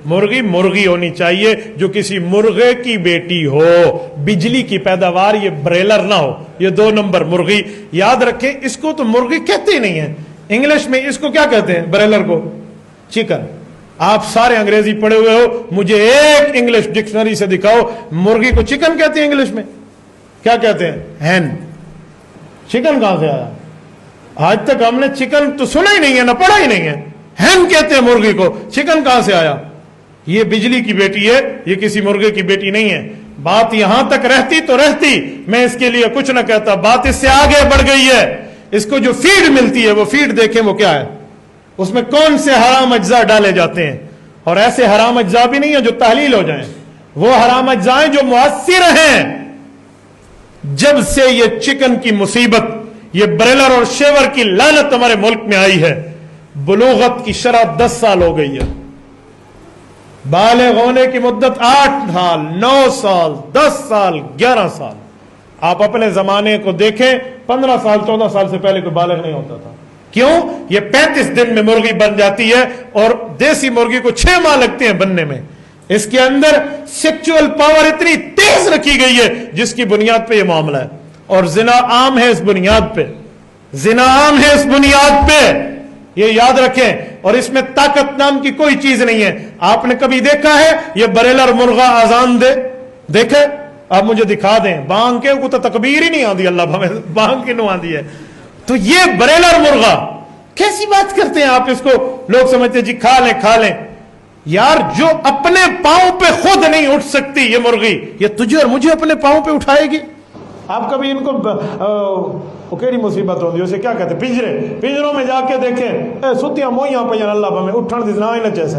मुर्गी मुर्गी होनी चाहिए जो किसी मुर्गे की बेटी हो, बिजली की पैदावार, ये ब्रेलर ना हो, ये 2 नंबर मुर्गी। याद रखें, इसको तो मुर्गी कहते ही नहीं है। इंग्लिश में इसको क्या कहते हैं? ब्रेलर को चिकन। आप सारे अंग्रेजी पढ़े हुए हो, मुझे एक इंग्लिश डिक्शनरी से दिखाओ मुर्गी को चिकन कहते हैं इंग्लिश में? क्या कहते हैं? हैन। चिकन कहां से आया? आज तक हमने चिकन तो सुना ही नहीं है, ना पढ़ा ही नहीं है। हैन कहते हैं मुर्गी को, चिकन कहां से आया? ये बिजली की बेटी है, ये किसी मुर्गे की बेटी नहीं है। बात यहां तक रहती तो रहती, मैं इसके लिए कुछ ना कहता। बात इससे आगे बढ़ गई है। इसको जो फीड मिलती है, वो फीड देखें वो क्या है, उसमें कौन से हराम अज्जा डाले जाते हैं। और ऐसे हराम अज्जा भी नहीं है जो तहलील हो जाएं, वो हराम अज्जा हैं जो मुअस्सिर हैं। जब से ये चिकन की मुसीबत, ये ब्रेलर और शेवर की लानत हमारे मुल्क में आई है, बुलूगत की शरह 10 साल हो गई है। बालिग होने की मुद्दत 8 साल, 9 साल, 10 साल, 11 साल। आप अपने जमाने को देखें, 15 साल, 14 साल से पहले कोई बालिग नहीं होता था। क्यों? ये 35 दिन में मुर्गी बन जाती है, और देसी मुर्गी को 6 माह लगते हैं बनने में। इसके अंदर सेक्सुअल पावर इतनी तेज रखी गई है जिसकी बुनियाद पे ये मामला है। और जिना आम है इस बुनियाद पे, जिना आम है इस बुनियाद पे, ये याद रखें। और इसमें ताकत नाम की कोई चीज नहीं है। आपने कभी देखा है ये बरेलर मुर्गा आजान दे? देखे? आप मुझे दिखा दें। बांग के को तो तकबीर ही नहीं आती, अल्लाह हमें बांग के नु आती है। तो ये बरेलर मुर्गा, कैसी बात करते हैं आप? इसको लोग समझते हैं जी खा लें खा लें। यार, जो अपने पांव पे खुद नहीं उठ सकती ये मुर्गी, ये तुझे और मुझे अपने पांव पे उठाएगी? आप कभी इनको केड़ी मुसीबत होती है, उसे क्या कहते हैं? पिंजरों में जाके देखें, सुतियां मोइयां पे अल्लाह में उठन दी ना ही न जैसे।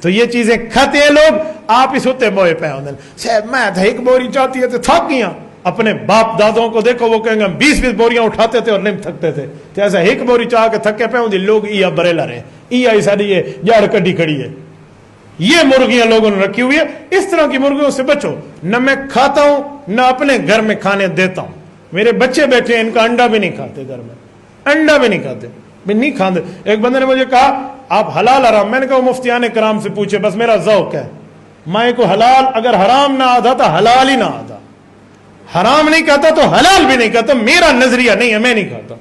तो ये चीजें खाते हैं लोग, आप ही सुते मोए पे होंगे। साहब मैं तो एक बोरी चाहती है तो थक गया। अपने बाप दादों को देखो, वो कहेंगे 20-20 बोरियां उठाते थे और नहीं थकते थे। तो ऐसा एक बोरी चाह के थके पे होंगे लोग। इया बरेलर है, इया सारी ये जाड़ कड्डी खड़ी है। ये मुर्गियां लोगों ने रखी हुई है। इस तरह की मुर्गियों से बचो। न मैं खाता हूं, न अपने घर में खाने देता हूं। मेरे बच्चे बैठे हैं, इनका अंडा भी नहीं खाते, घर में अंडा भी नहीं खाते, मैं नहीं खाते। एक बंदे ने मुझे कहा आप हलाल हराम, मैंने कहा मुफ्तियाने कराम से पूछे, बस मेरा ज़ौक है। मैं को हलाल अगर हराम ना आता तो हलाल ही ना आता, हराम नहीं कहता तो हलाल भी नहीं कहता। मेरा नजरिया नहीं है, मैं नहीं खाता।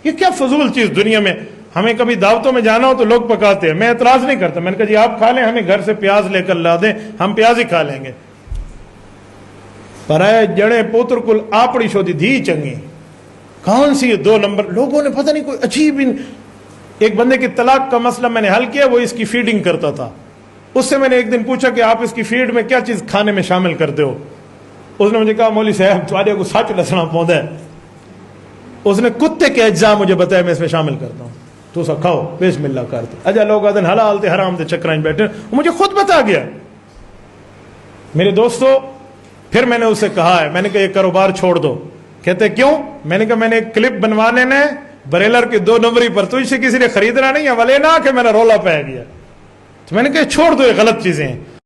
ये क्या फजूल चीज दुनिया में। हमें कभी दावतों में जाना हो तो लोग पकाते हैं, मैं एतराज नहीं करता। मैंने कहा जी आप खा लें, हमें घर से प्याज लेकर ला दें, हम प्याज ही खा लेंगे। पर जड़े पुत्र कुल आपड़ी शोधी धी चंगी, कौन सी ये 2 नंबर। लोगों ने पता नहीं कोई अजीब। एक बंदे की तलाक का मसला मैंने हल किया, वो इसकी फीडिंग करता था। उससे मैंने एक दिन पूछा कि आप इसकी फीड में क्या चीज खाने में शामिल करते हो? उसने मुझे कहा मौली साहब तुम्हारे को सच दसना पौधा है। उसने कुत्ते के अज्जा मुझे बताया, मैं इसमें शामिल करता हूं, तो सा खाओ बिस्मिल्लाह करते। अच्छा लोग आदन हलाल थे हराम थे चक्कर बैठे, मुझे खुद बता गया। मेरे दोस्तों, फिर मैंने उससे कहा है, मैंने कहा ये कारोबार छोड़ दो। कहते क्यों? मैंने कहा मैंने एक क्लिप बनवाने ने बरेलर की 2 नंबरी पर, तो इसे किसी ने खरीदना नहीं है, वाले ना कि मेरा रोला पै गया। तो मैंने कहा छोड़ दो, ये गलत चीजें हैं।